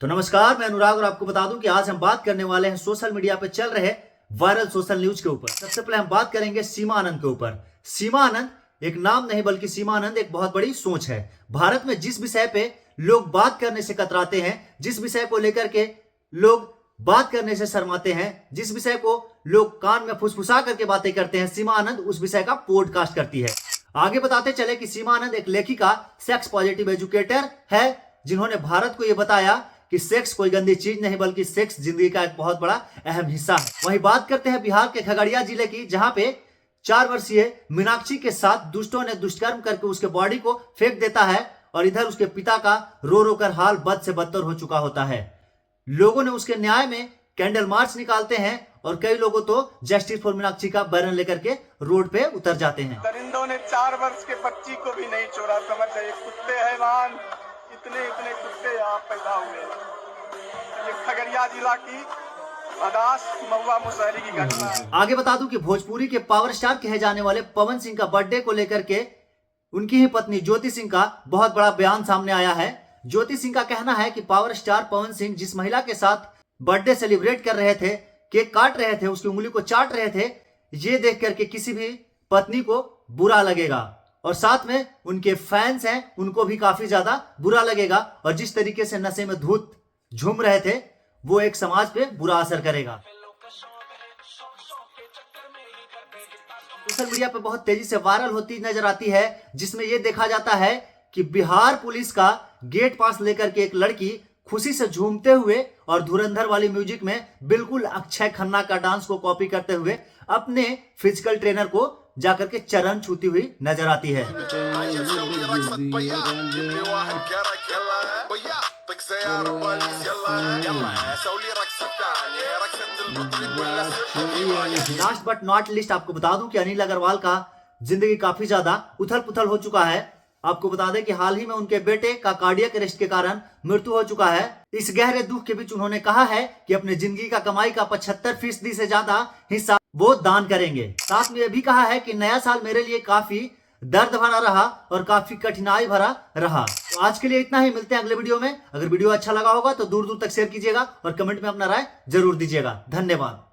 तो नमस्कार, मैं अनुराग और आपको बता दूं कि आज हम बात करने वाले हैं सोशल मीडिया पे चल रहे वायरल सोशल न्यूज के ऊपर। सबसे पहले हम बात करेंगे सीमा आनंद के ऊपर। सीमा आनंद एक नाम नहीं बल्कि सीमा आनंद एक बहुत बड़ी सोच है। भारत में जिस विषय पे लोग बात करने से कतराते हैं, जिस विषय को लेकर के लोग बात करने से शर्माते हैं, जिस विषय को लोग कान में फुसफुसा करके बातें करते हैं, सीमा आनंद उस विषय का पॉडकास्ट करती है। आगे बताते चले कि सीमा आनंद एक लेखिका, सेक्स पॉजिटिव एजुकेटर है, जिन्होंने भारत को यह बताया कि सेक्स कोई गंदी चीज नहीं बल्कि सेक्स जिंदगी का एक बहुत बड़ा अहम हिस्सा है। वहीं बात करते हैं बिहार के खगड़िया जिले की, जहां पे 4 वर्षीय मीनाक्षी के साथ दुष्टों ने दुष्कर्म करके उसके बॉडी को फेंक देता है और इधर उसके पिता का रो रो कर हाल बद से बदतर हो चुका होता है। लोगों ने उसके न्याय में कैंडल मार्च निकालते हैं और कई लोगों तो जस्टिस फॉर मीनाक्षी का बैनर लेकर के रोड पे उतर जाते हैं। दरिंदों ने 4 वर्ष के बच्ची को भी नहीं छोड़ा। समझ जाइए, कुत्ते हैवान इतने इतने कुत्ते यहाँ पैदा हुए। ये खगड़िया जिला की भदास महुआ मुशहरी की घटना है। आगे बता दूं कि भोजपुरी के पावर स्टार कहे जाने वाले पवन सिंह का बर्थडे को लेकर के उनकी ही पत्नी ज्योति सिंह का बहुत बड़ा बयान सामने आया है। ज्योति सिंह का कहना है कि पावर स्टार पवन सिंह जिस महिला के साथ बर्थडे सेलिब्रेट कर रहे थे, केक काट रहे थे, उसकी उंगली को चाट रहे थे, ये देख करके किसी भी पत्नी को बुरा लगेगा और साथ में उनके फैंस हैं उनको भी काफी ज्यादा बुरा लगेगा। और जिस तरीके से नशे में धूत झूम रहे थे वो एक समाज पे बुरा असर करेगा। सोशल मीडिया पे बहुत तेजी से वायरल होती नजर आती है, जिसमें यह देखा जाता है कि बिहार पुलिस का गेट पास लेकर के एक लड़की खुशी से झूमते हुए और धुरंधर वाली म्यूजिक में बिल्कुल अक्षय खन्ना का डांस को कॉपी करते हुए अपने फिजिकल ट्रेनर को जाकर के चरण छूती हुई नजर आती है। लास्ट बट नॉट लिस्ट आपको बता दूं कि अनिल अग्रवाल का जिंदगी काफी ज्यादा उथल पुथल हो चुका है। आपको बता दें कि हाल ही में उनके बेटे का कार्डियक अरेस्ट के कारण मृत्यु हो चुका है। इस गहरे दुख के बीच उन्होंने कहा है कि अपने जिंदगी का कमाई का 75% से ज्यादा हिस्सा वो दान करेंगे। साथ में यह भी कहा है कि नया साल मेरे लिए काफी दर्द भरा रहा और काफी कठिनाई भरा रहा। तो आज के लिए इतना ही, मिलते हैं अगले वीडियो में। अगर वीडियो अच्छा लगा होगा तो दूर दूर तक शेयर कीजिएगा और कमेंट में अपना राय जरूर दीजिएगा। धन्यवाद।